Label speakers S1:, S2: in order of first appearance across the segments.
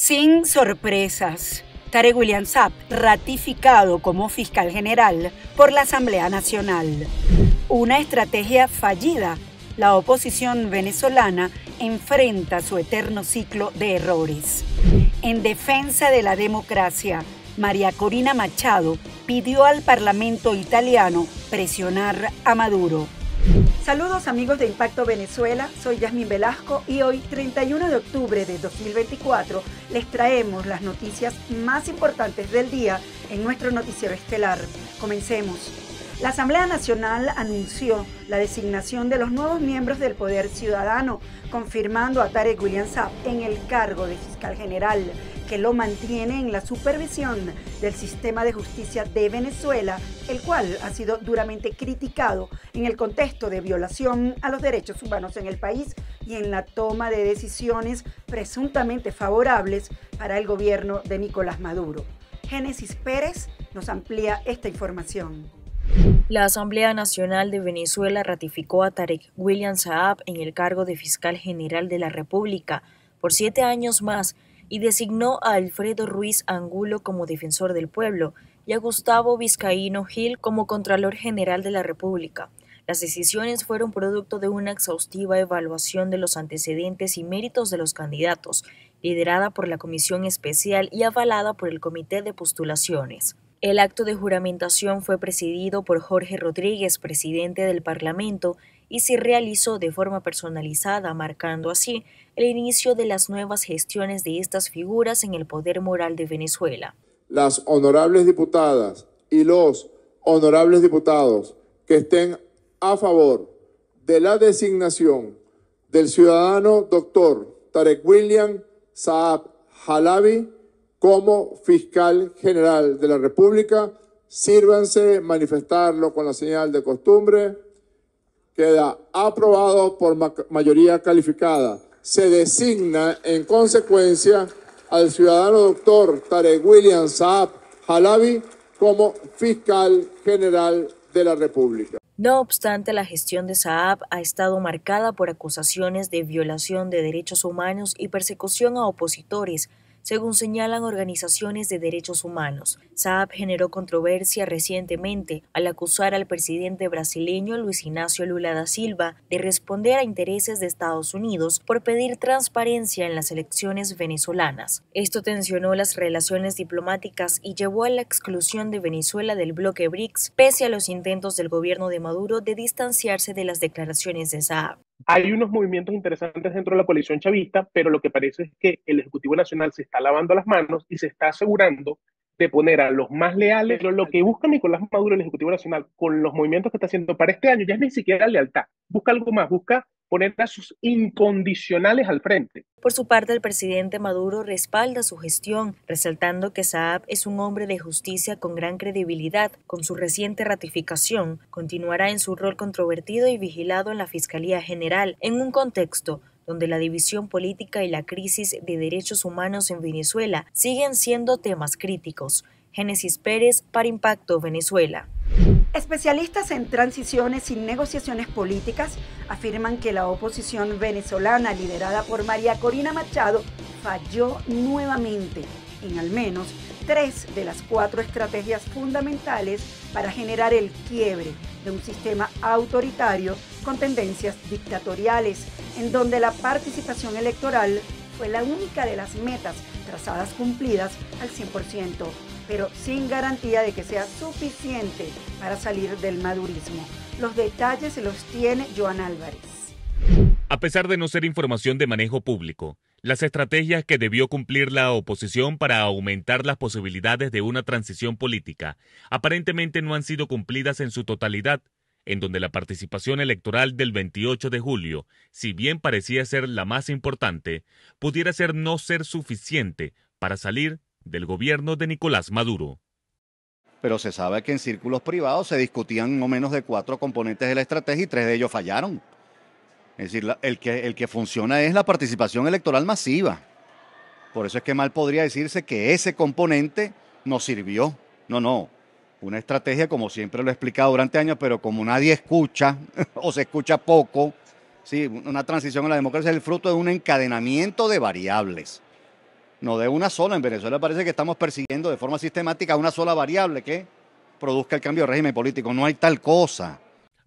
S1: Sin sorpresas, Tarek William Saab ratificado como fiscal general por la Asamblea Nacional. Una estrategia fallida. La oposición venezolana enfrenta su eterno ciclo de errores. En defensa de la democracia, María Corina Machado pidió al Parlamento italiano presionar a Maduro. Saludos amigos de Impacto Venezuela, soy Yasmín Velasco y hoy, 31 de octubre de 2024, les traemos las noticias más importantes del día en nuestro noticiero estelar. Comencemos. La Asamblea Nacional anunció la designación de los nuevos miembros del Poder Ciudadano, confirmando a Tarek William Saab en el cargo de fiscal general, que lo mantiene en la supervisión del sistema de justicia de Venezuela, el cual ha sido duramente criticado en el contexto de violación a los derechos humanos en el país y en la toma de decisiones presuntamente favorables para el gobierno de Nicolás Maduro. Génesis Pérez nos amplía esta información.
S2: La Asamblea Nacional de Venezuela ratificó a Tarek William Saab en el cargo de fiscal general de la República por 7 años más y designó a Alfredo Ruiz Angulo como defensor del pueblo y a Gustavo Vizcaíno Gil como Contralor General de la República. Las decisiones fueron producto de una exhaustiva evaluación de los antecedentes y méritos de los candidatos, liderada por la Comisión Especial y avalada por el Comité de Postulaciones. El acto de juramentación fue presidido por Jorge Rodríguez, presidente del Parlamento, y se realizó de forma personalizada, marcando así el inicio de las nuevas gestiones de estas figuras en el poder moral de Venezuela.
S3: Las honorables diputadas y los honorables diputados que estén a favor de la designación del ciudadano doctor Tarek William Saab Halabi como fiscal general de la República, sírvanse manifestarlo con la señal de costumbre. Queda aprobado por mayoría calificada. Se designa en consecuencia al ciudadano doctor Tarek William Saab Halabi como fiscal general de la República.
S2: No obstante, la gestión de Saab ha estado marcada por acusaciones de violación de derechos humanos y persecución a opositores, según señalan organizaciones de derechos humanos. Saab generó controversia recientemente al acusar al presidente brasileño Luis Ignacio Lula da Silva de responder a intereses de Estados Unidos por pedir transparencia en las elecciones venezolanas. Esto tensionó las relaciones diplomáticas y llevó a la exclusión de Venezuela del bloque BRICS, pese a los intentos del gobierno de Maduro de distanciarse de las declaraciones de Saab.
S4: Hay unos movimientos interesantes dentro de la coalición chavista, pero lo que parece es que el Ejecutivo Nacional se está lavando las manos y se está asegurando de poner a los más leales. Pero lo que busca Nicolás Maduro, el Ejecutivo Nacional, con los movimientos que está haciendo para este año, ya es ni siquiera lealtad. Busca algo más, busca poner a sus incondicionales al frente.
S2: Por su parte, el presidente Maduro respalda su gestión, resaltando que Saab es un hombre de justicia con gran credibilidad. Con su reciente ratificación, continuará en su rol controvertido y vigilado en la Fiscalía General, en un contexto donde la división política y la crisis de derechos humanos en Venezuela siguen siendo temas críticos. Génesis Pérez para Impacto Venezuela.
S1: Especialistas en transiciones y negociaciones políticas afirman que la oposición venezolana liderada por María Corina Machado falló nuevamente en al menos 3 de las 4 estrategias fundamentales para generar el quiebre de un sistema autoritario con tendencias dictatoriales, en donde la participación electoral fue la única de las metas trazadas cumplidas al 100%, pero sin garantía de que sea suficiente para salir del madurismo. Los detalles los tiene Joan Álvarez.
S5: A pesar de no ser información de manejo público, las estrategias que debió cumplir la oposición para aumentar las posibilidades de una transición política aparentemente no han sido cumplidas en su totalidad, en donde la participación electoral del 28 de julio, si bien parecía ser la más importante, pudiera no ser suficiente para salir del gobierno de Nicolás Maduro.
S6: Pero se sabe que en círculos privados se discutían no menos de 4 componentes de la estrategia y 3 de ellos fallaron. Es decir, el que funciona es la participación electoral masiva. Por eso es que mal podría decirse que ese componente nos sirvió. No. Una estrategia, como siempre lo he explicado durante años, pero como nadie escucha o se escucha poco, sí, una transición a la democracia es el fruto de un encadenamiento de variables. no de una sola. En Venezuela parece que estamos persiguiendo de forma sistemática una sola variable que produzca el cambio de régimen político. No hay tal cosa.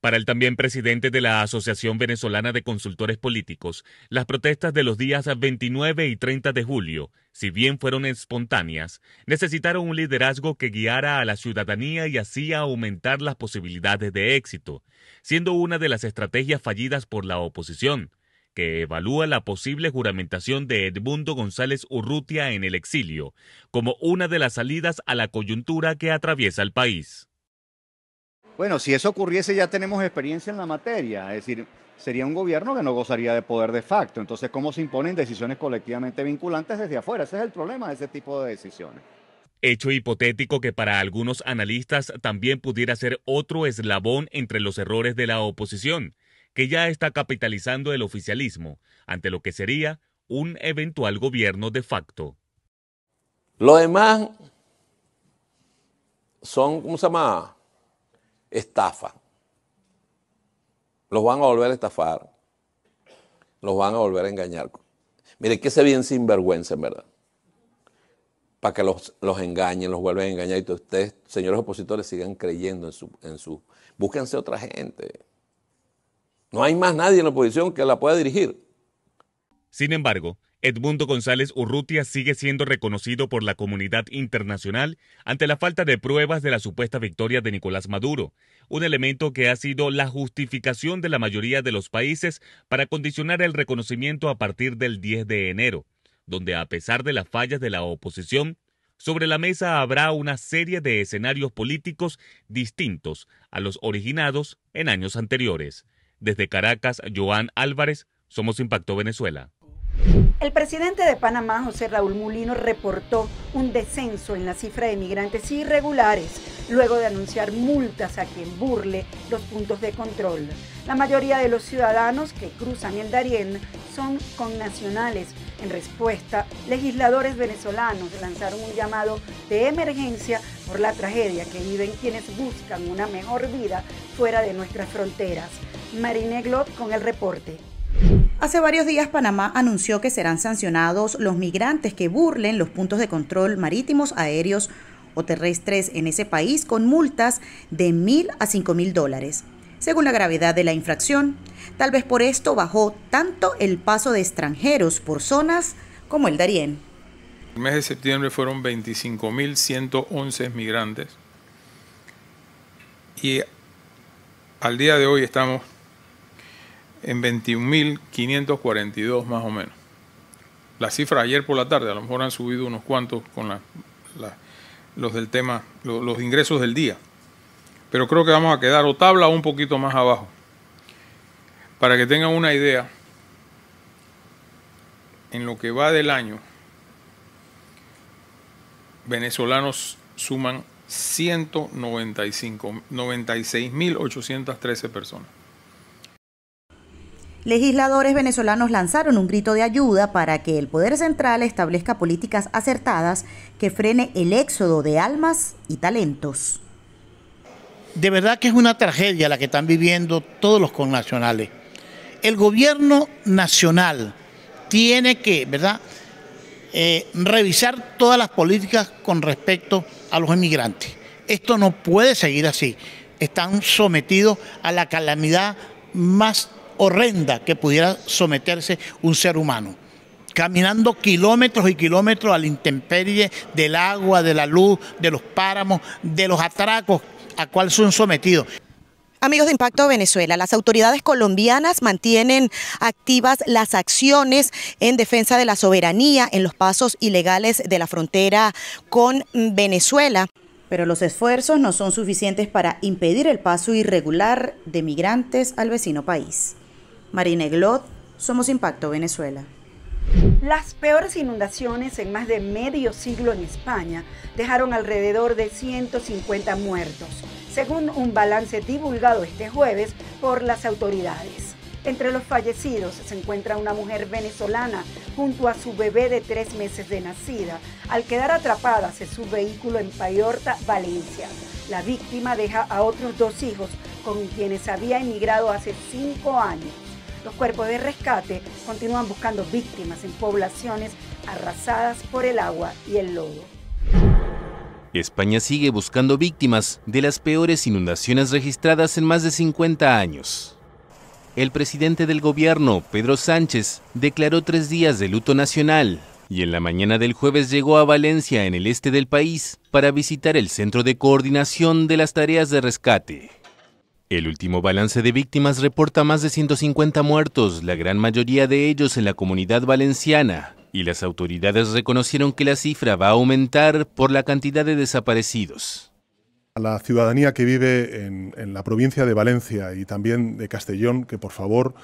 S5: Para el también presidente de la Asociación Venezolana de Consultores Políticos, las protestas de los días 29 y 30 de julio, si bien fueron espontáneas, necesitaron un liderazgo que guiara a la ciudadanía y así aumentar las posibilidades de éxito, siendo una de las estrategias fallidas por la oposición, que evalúa la posible juramentación de Edmundo González Urrutia en el exilio como una de las salidas a la coyuntura que atraviesa el país.
S6: Bueno, si eso ocurriese ya tenemos experiencia en la materia, es decir, sería un gobierno que no gozaría de poder de facto. Entonces, ¿cómo se imponen decisiones colectivamente vinculantes desde afuera? Ese es el problema de ese tipo de decisiones.
S5: Hecho hipotético que para algunos analistas también pudiera ser otro eslabón entre los errores de la oposición, que ya está capitalizando el oficialismo, ante lo que sería un eventual gobierno de facto.
S7: Lo demás son, ¿cómo se llama?, estafa. Los van a volver a estafar. Los van a volver a engañar. Miren, que se bien sinvergüenza, en verdad. Para que los engañen, los vuelven a engañar y ustedes, señores opositores, sigan creyendo en su... Búsquense otra gente. No hay más nadie en la oposición que la pueda dirigir.
S5: Sin embargo, Edmundo González Urrutia sigue siendo reconocido por la comunidad internacional ante la falta de pruebas de la supuesta victoria de Nicolás Maduro, un elemento que ha sido la justificación de la mayoría de los países para condicionar el reconocimiento a partir del 10 de enero, donde a pesar de las fallas de la oposición, sobre la mesa habrá una serie de escenarios políticos distintos a los originados en años anteriores. Desde Caracas, Joan Álvarez, Somos Impacto Venezuela.
S1: El presidente de Panamá, José Raúl Mulino, reportó un descenso en la cifra de migrantes irregulares, luego de anunciar multas a quien burle los puntos de control. La mayoría de los ciudadanos que cruzan el Darién son connacionales. En respuesta, legisladores venezolanos lanzaron un llamado de emergencia por la tragedia que viven quienes buscan una mejor vida fuera de nuestras fronteras. Marine Glot con el reporte.
S8: Hace varios días Panamá anunció que serán sancionados los migrantes que burlen los puntos de control marítimos, aéreos o terrestres en ese país con multas de $1,000 a $5,000, según la gravedad de la infracción. Tal vez por esto bajó tanto el paso de extranjeros por zonas como el Darién.
S9: El mes de septiembre fueron 25.111 migrantes y al día de hoy estamos en 21.542 más o menos. La cifra ayer por la tarde, a lo mejor han subido unos cuantos con los del tema, los ingresos del día. Pero creo que vamos a quedar o tabla o un poquito más abajo. Para que tengan una idea, en lo que va del año, venezolanos suman 96.813 personas.
S8: Legisladores venezolanos lanzaron un grito de ayuda para que el Poder Central establezca políticas acertadas que frene el éxodo de almas y talentos.
S10: De verdad que es una tragedia la que están viviendo todos los connacionales. El gobierno nacional tiene que, ¿verdad?, revisar todas las políticas con respecto a los inmigrantes. Esto no puede seguir así. Están sometidos a la calamidad más horrenda que pudiera someterse un ser humano, caminando kilómetros y kilómetros a la intemperie del agua, de la luz, de los páramos, de los atracos a cual son sometidos.
S8: Amigos de Impacto Venezuela, las autoridades colombianas mantienen activas las acciones en defensa de la soberanía en los pasos ilegales de la frontera con Venezuela. Pero los esfuerzos no son suficientes para impedir el paso irregular de migrantes al vecino país. Marine Glot, Somos Impacto Venezuela.
S1: Las peores inundaciones en más de medio siglo en España dejaron alrededor de 150 muertos, según un balance divulgado este jueves por las autoridades. Entre los fallecidos se encuentra una mujer venezolana junto a su bebé de 3 meses de nacida, al quedar atrapadas en su vehículo en Payorta, Valencia. La víctima deja a otros 2 hijos con quienes había emigrado hace 5 años. Los cuerpos de rescate continúan buscando víctimas en poblaciones arrasadas por el agua y el lodo.
S11: España sigue buscando víctimas de las peores inundaciones registradas en más de 50 años. El presidente del gobierno, Pedro Sánchez, declaró 3 días de luto nacional y en la mañana del jueves llegó a Valencia, en el este del país, para visitar el Centro de Coordinación de las Tareas de Rescate. El último balance de víctimas reporta más de 150 muertos, la gran mayoría de ellos en la Comunidad Valenciana, y las autoridades reconocieron que la cifra va a aumentar por la cantidad de desaparecidos.
S12: A la ciudadanía que vive en la provincia de Valencia y también de Castellón, que por favor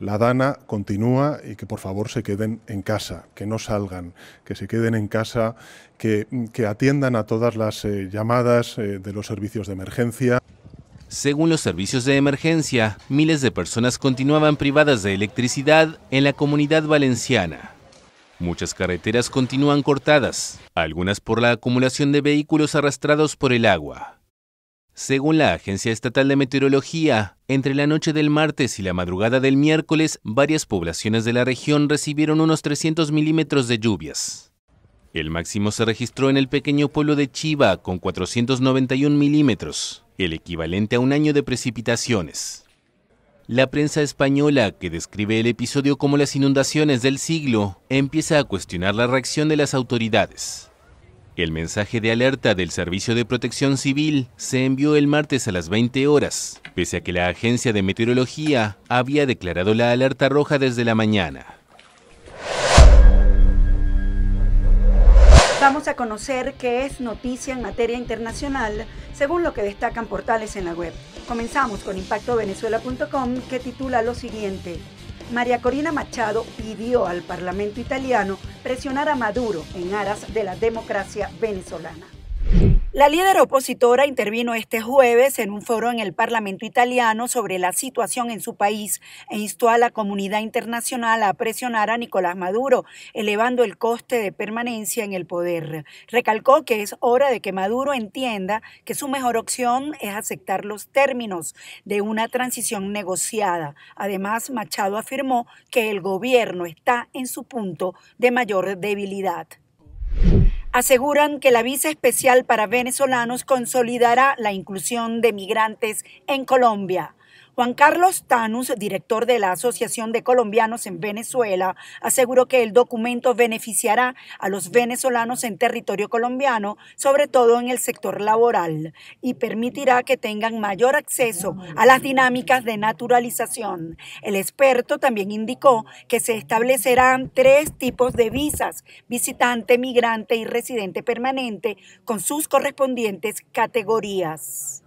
S12: la Dana continúa y que por favor se queden en casa, que no salgan, que se queden en casa, que atiendan a todas las llamadas de los servicios de emergencia.
S11: Según los servicios de emergencia, miles de personas continuaban privadas de electricidad en la Comunidad Valenciana. Muchas carreteras continúan cortadas, algunas por la acumulación de vehículos arrastrados por el agua. Según la Agencia Estatal de Meteorología, entre la noche del martes y la madrugada del miércoles, varias poblaciones de la región recibieron unos 300 milímetros de lluvias. El máximo se registró en el pequeño pueblo de Chiva, con 491 milímetros, el equivalente a un año de precipitaciones. La prensa española, que describe el episodio como las inundaciones del siglo, empieza a cuestionar la reacción de las autoridades. El mensaje de alerta del Servicio de Protección Civil se envió el martes a las 20 horas, pese a que la Agencia de Meteorología había declarado la alerta roja desde la mañana.
S1: Vamos a conocer qué es noticia en materia internacional, según lo que destacan portales en la web. Comenzamos con impactovenezuela.com, que titula lo siguiente: María Corina Machado pidió al Parlamento italiano presionar a Maduro en aras de la democracia venezolana. La líder opositora intervino este jueves en un foro en el Parlamento italiano sobre la situación en su país e instó a la comunidad internacional a presionar a Nicolás Maduro, elevando el coste de permanencia en el poder. Recalcó que es hora de que Maduro entienda que su mejor opción es aceptar los términos de una transición negociada. Además, Machado afirmó que el gobierno está en su punto de mayor debilidad. Aseguran que la visa especial para venezolanos consolidará la inclusión de migrantes en Colombia. Juan Carlos Tanús, director de la Asociación de Colombianos en Venezuela, aseguró que el documento beneficiará a los venezolanos en territorio colombiano, sobre todo en el sector laboral, y permitirá que tengan mayor acceso a las dinámicas de naturalización. El experto también indicó que se establecerán 3 tipos de visas: visitante, migrante y residente permanente, con sus correspondientes categorías.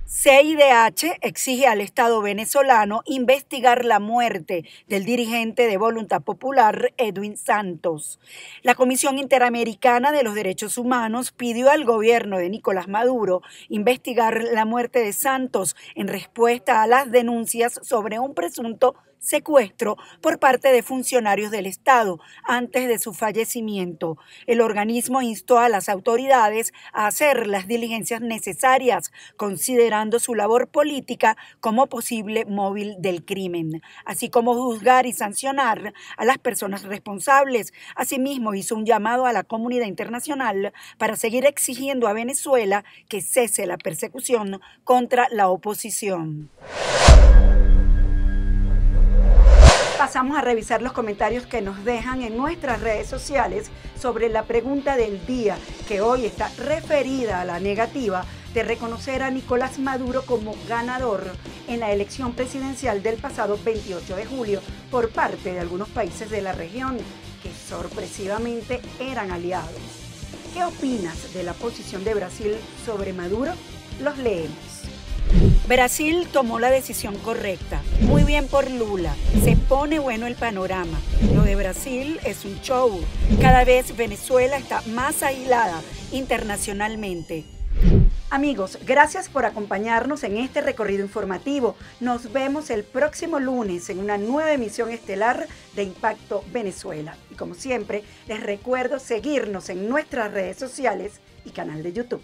S1: CIDH exige al Estado venezolano investigar la muerte del dirigente de Voluntad Popular, Edwin Santos. La Comisión Interamericana de los Derechos Humanos pidió al gobierno de Nicolás Maduro investigar la muerte de Santos en respuesta a las denuncias sobre un presunto secuestro por parte de funcionarios del Estado antes de su fallecimiento. El organismo instó a las autoridades a hacer las diligencias necesarias, considerando su labor política como posible móvil del crimen, así como juzgar y sancionar a las personas responsables. Asimismo, hizo un llamado a la comunidad internacional para seguir exigiendo a Venezuela que cese la persecución contra la oposición. Pasamos a revisar los comentarios que nos dejan en nuestras redes sociales sobre la pregunta del día, que hoy está referida a la negativa de reconocer a Nicolás Maduro como ganador en la elección presidencial del pasado 28 de julio por parte de algunos países de la región que sorpresivamente eran aliados. ¿Qué opinas de la posición de Brasil sobre Maduro? Los leemos. Brasil tomó la decisión correcta. Muy bien por Lula. Se pone bueno el panorama. Lo de Brasil es un show. Cada vez Venezuela está más aislada internacionalmente. Amigos, gracias por acompañarnos en este recorrido informativo. Nos vemos el próximo lunes en una nueva emisión estelar de Impacto Venezuela. Y como siempre, les recuerdo seguirnos en nuestras redes sociales y canal de YouTube.